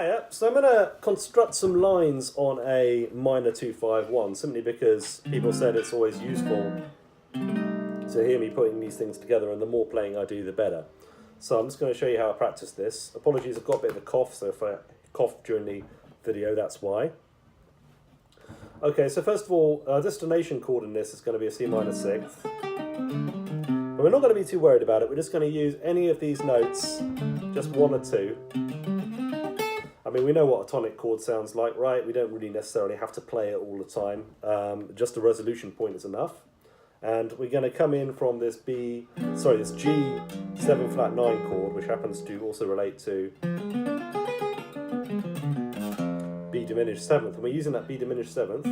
Hiya, so I'm going to construct some lines on a minor 251 simply because people said it's always useful to hear me putting these things together, and the more playing I do the better. So I'm just going to show you how I practice this. Apologies, I've got a bit of a cough, so if I cough during the video, that's why. Okay, so first of all, destination chord in this is going to be a C minor sixth. But we're not going to be too worried about it, we're just going to use any of these notes, just one or two. I mean, we know what a tonic chord sounds like, right? We don't really necessarily have to play it all the time. Just a resolution point is enough. And we're going to come in from this this G 7 flat 9 chord, which happens to also relate to B diminished seventh. And we're using that B diminished seventh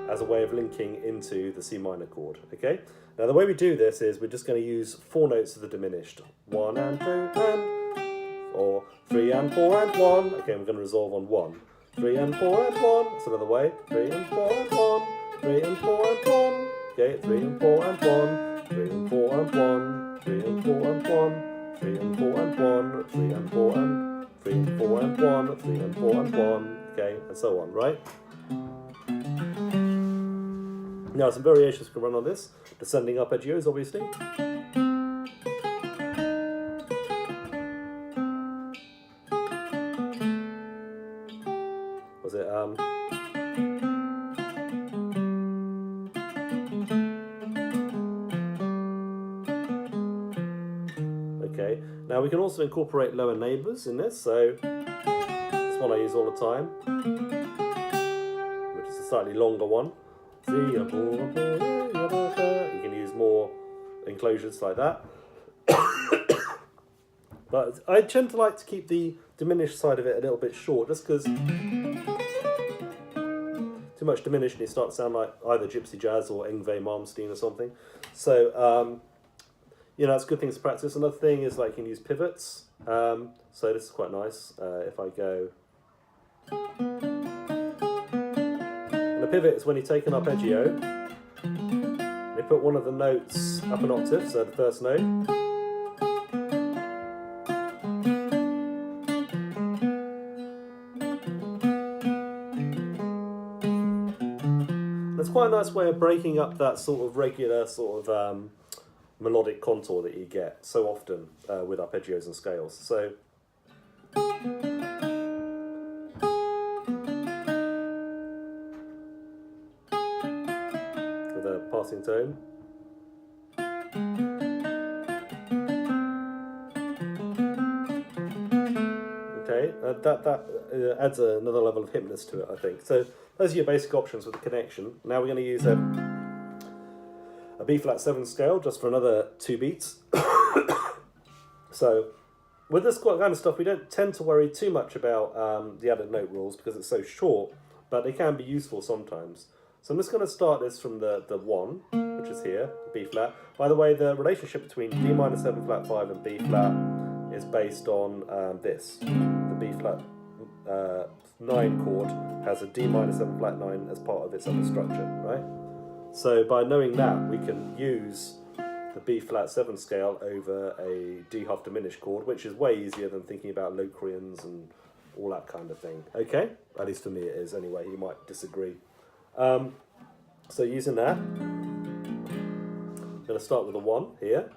as a way of linking into the C minor chord, okay? Now the way we do this is we're just going to use four notes of the diminished. 1 and 2 and, or 3 and 4 and 1. Okay, we're going to resolve on 1. 3 and 4 and 1. That's another way. 3 and 4 and 1. 3 and 4 and 1. Okay, 3 and 4 and 1. 3 and 4 and 1. 3 and 4 and 1. 3 and 4 and 1. 3 and 4 and 3 and 4 and 1. 3 and 4 and 1. Okay, and so on, right? Now some variations we can run on this. Descending arpeggios, obviously. Was it Okay, now we can also incorporate lower neighbours in this, so this one I use all the time, which is a slightly longer one. You can use more enclosures like that. But I tend to like to keep the diminished side of it a little bit short, just because too much diminished and you start to sound like either Gypsy Jazz or Yngwie Malmsteen or something. So, you know, it's good things to practice. Another thing is like you can use pivots. So this is quite nice. If I go... And a pivot is when you take an arpeggio, you put one of the notes up an octave, so the first note. That's quite a nice way of breaking up that sort of regular sort of melodic contour that you get so often with arpeggios and scales. So. Passing tone. Okay, that adds another level of hipness to it, I think. So those are your basic options with the connection. Now we're going to use a B flat 7 scale just for another 2 beats. So with this kind of stuff, we don't tend to worry too much about the added note rules because it's so short, but they can be useful sometimes. So I'm just going to start this from the 1, which is here, B flat. By the way, the relationship between D minor 7 flat 5 and B flat is based on this. The B flat 9 chord has a D minor 7 flat 9 as part of its other structure, right? So by knowing that, we can use the B flat 7 scale over a D half diminished chord, which is way easier than thinking about Locrians and all that kind of thing. Okay? At least for me it is anyway, you might disagree. So using that, I'm going to start with a 1 here.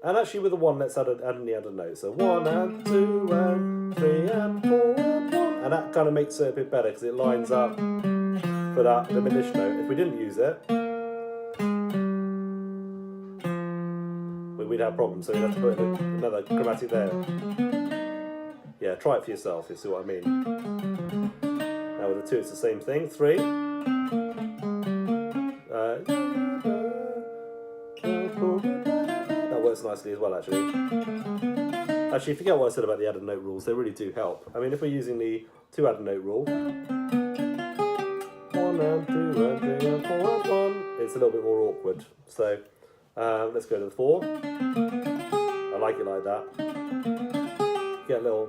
And actually with the 1, let's add in the other note. So 1 and 2 and 3 and 4 and 1. And that kind of makes it a bit better because it lines up for that diminished note. If we didn't use it, we'd have problems. So we'd have to put in another chromatic there. Yeah, try it for yourself, you see what I mean. Now with the 2 it's the same thing. 3. That works nicely as well, actually. Actually, forget what I said about the added note rules. They really do help. I mean, if we're using the 2 added note rule, 1 and 2 and 3 and 4 and 1, it's a little bit more awkward. So let's go to the 4. I like it like that. Get a little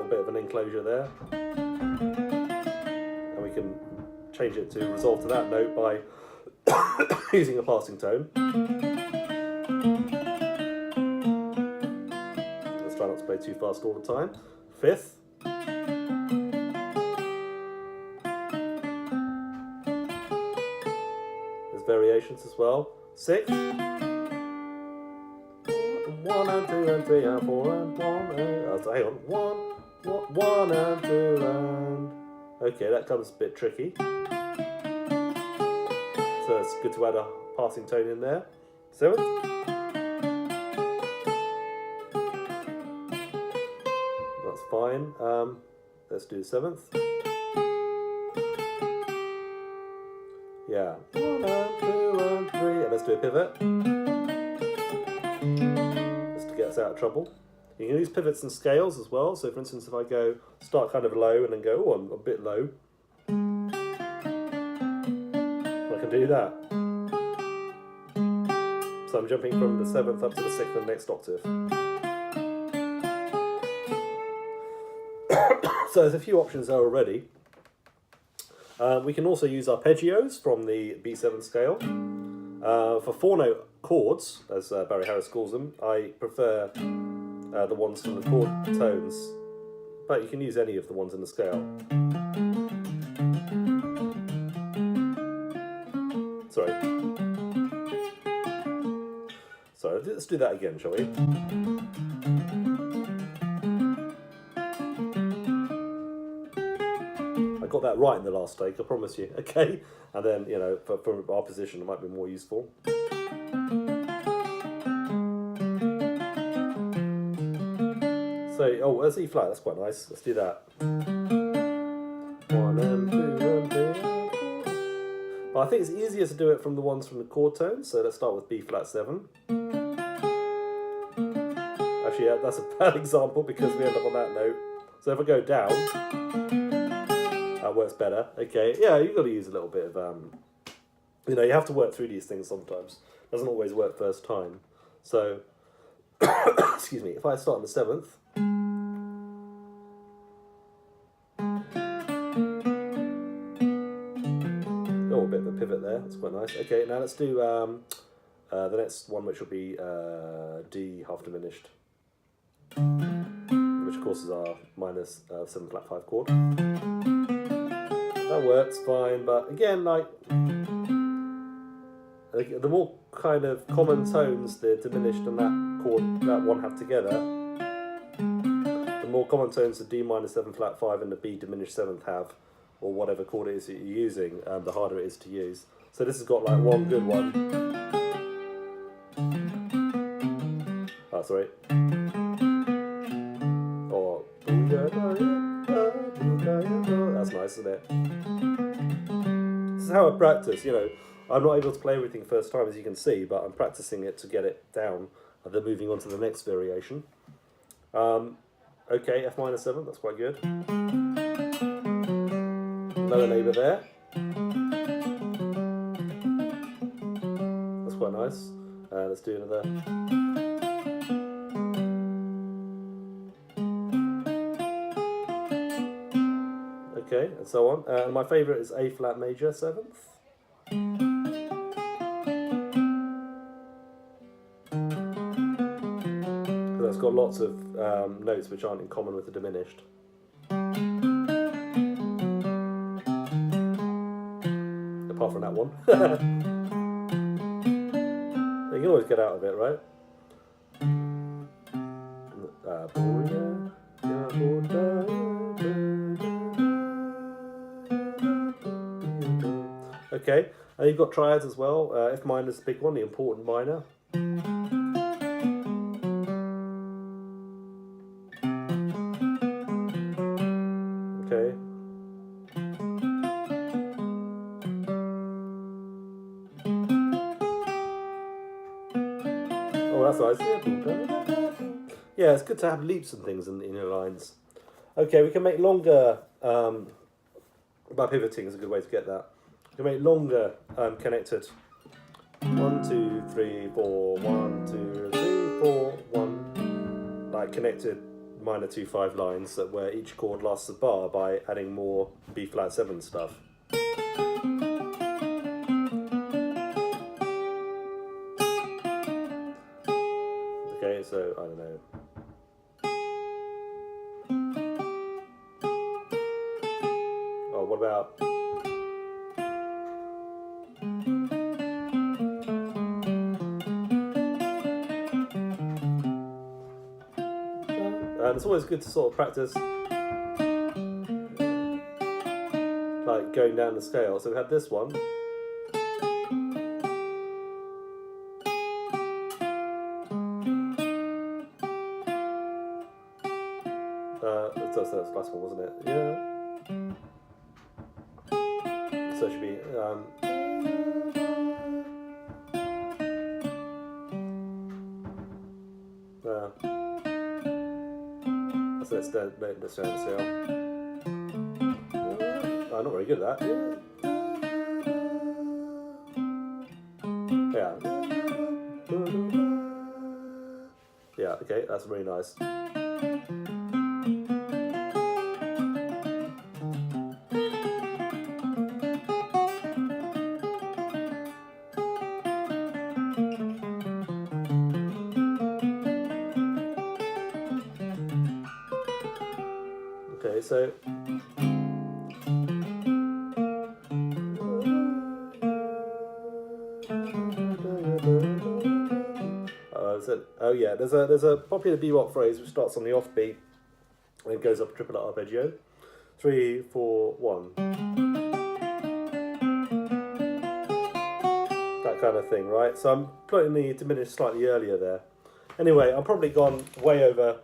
bit of an enclosure there, and we can change it to resolve to that note by using a passing tone. go too fast all the time. Fifth. There's variations as well. Sixth. 1 and 2 and 3 and 4 and 1 and... Oh, hang on. 1 and 2 and... Okay, that comes a bit tricky. So it's good to add a passing tone in there. Seventh. That's fine. Let's do the seventh. Yeah. 1 and 2 and 3. And let's do a pivot. Just to get us out of trouble. You can use pivots and scales as well. So for instance, if I go start kind of low and then go, oh, I'm a bit low. I can do that. So I'm jumping from the 7th up to the 6th and the next octave. So there's a few options there already. We can also use arpeggios from the B7 scale. For 4-note chords, as Barry Harris calls them, I prefer the ones from the chord tones, but you can use any of the ones in the scale. Sorry, let's do that again, shall we? I got that right in the last take, I promise you, okay? And then, you know, for our position, it might be more useful. So, oh, there's E flat, that's quite nice. Let's do that. 1 and 2 and 3. But I think it's easier to do it from the ones from the chord tones, so let's start with B flat 7. Actually, yeah, that's a bad example because we end up on that note. So if I go down, that works better. Okay, yeah, you've got to use a little bit of, you know, you have to work through these things sometimes. It doesn't always work first time. So, excuse me, if I start on the 7th, oh, a bit of a pivot there, that's quite nice. Okay, now let's do the next one, which will be D half diminished, which of course is our minus 7 flat 5 chord. That works fine, but again, like, the more kind of common tones the diminished and that chord, that one have together, the more common tones the D minus 7 flat 5 and the B diminished 7th have, or whatever chord it is that you're using, the harder it is to use. So this has got like one good one. Oh, sorry. Or that's nice, isn't it? This is how I practice, you know. I'm not able to play everything first time, as you can see, but I'm practicing it to get it down, and then moving on to the next variation. Okay, F minor 7, that's quite good. Lower neighbour there. That's quite nice. Let's do another. Okay, and so on. And my favourite is A flat major 7th. Because that's got lots of notes which aren't in common with the diminished. Apart from that one. You can always get out of it, right? Okay, and you've got triads as well. F minor is the big one, the important minor. Okay. Oh, that's nice. Yeah, it's good to have leaps and things in your lines. Okay, we can make longer, by pivoting is a good way to get that. You can make longer connected 1, 2, 3, 4, 1, 2, 3, 4, 1, like connected minor 2/5 lines that where each chord lasts a bar by adding more B flat 7 stuff. Okay, so I don't know. about. And it's always good to sort of practice like going down the scale. So we had this one. That's the last one, wasn't it? Yeah. So it should be. So let's down the scale. I'm not very good at that. Yeah. Yeah. Okay, that's really nice. Okay, so oh yeah, there's a popular bebop phrase which starts on the offbeat and it goes up a triplet arpeggio. 3, 4, 1. That kind of thing, right? So I'm putting the diminished slightly earlier there. Anyway, I've probably gone way over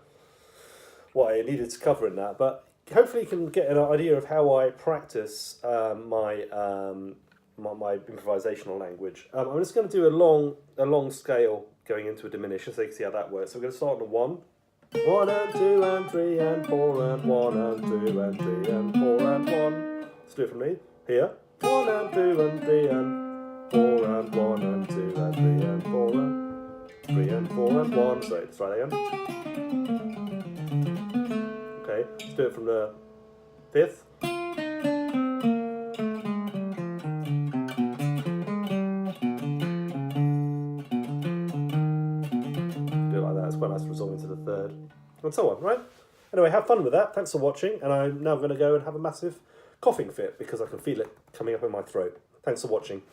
what I needed to cover in that, but hopefully you can get an idea of how I practice my improvisational language. I'm just going to do a long scale going into a diminished, so you can see how that works. So we're going to start on a 1. 1 and 2 and 3 and 4 and 1 and 2 and 3 and 4 and 1. Let's do it from me. Here. 1 and 2 and 3 and 4 and 1 and 2 and 3 and 4 and 3 and 4 and 1. So let's try that again. Okay, let's do it from the 5th. Do it like that, it's quite nice to resolve into the 3rd. And so on, right? Anyway, have fun with that. Thanks for watching, and I'm now going to go and have a massive coughing fit because I can feel it coming up in my throat. Thanks for watching.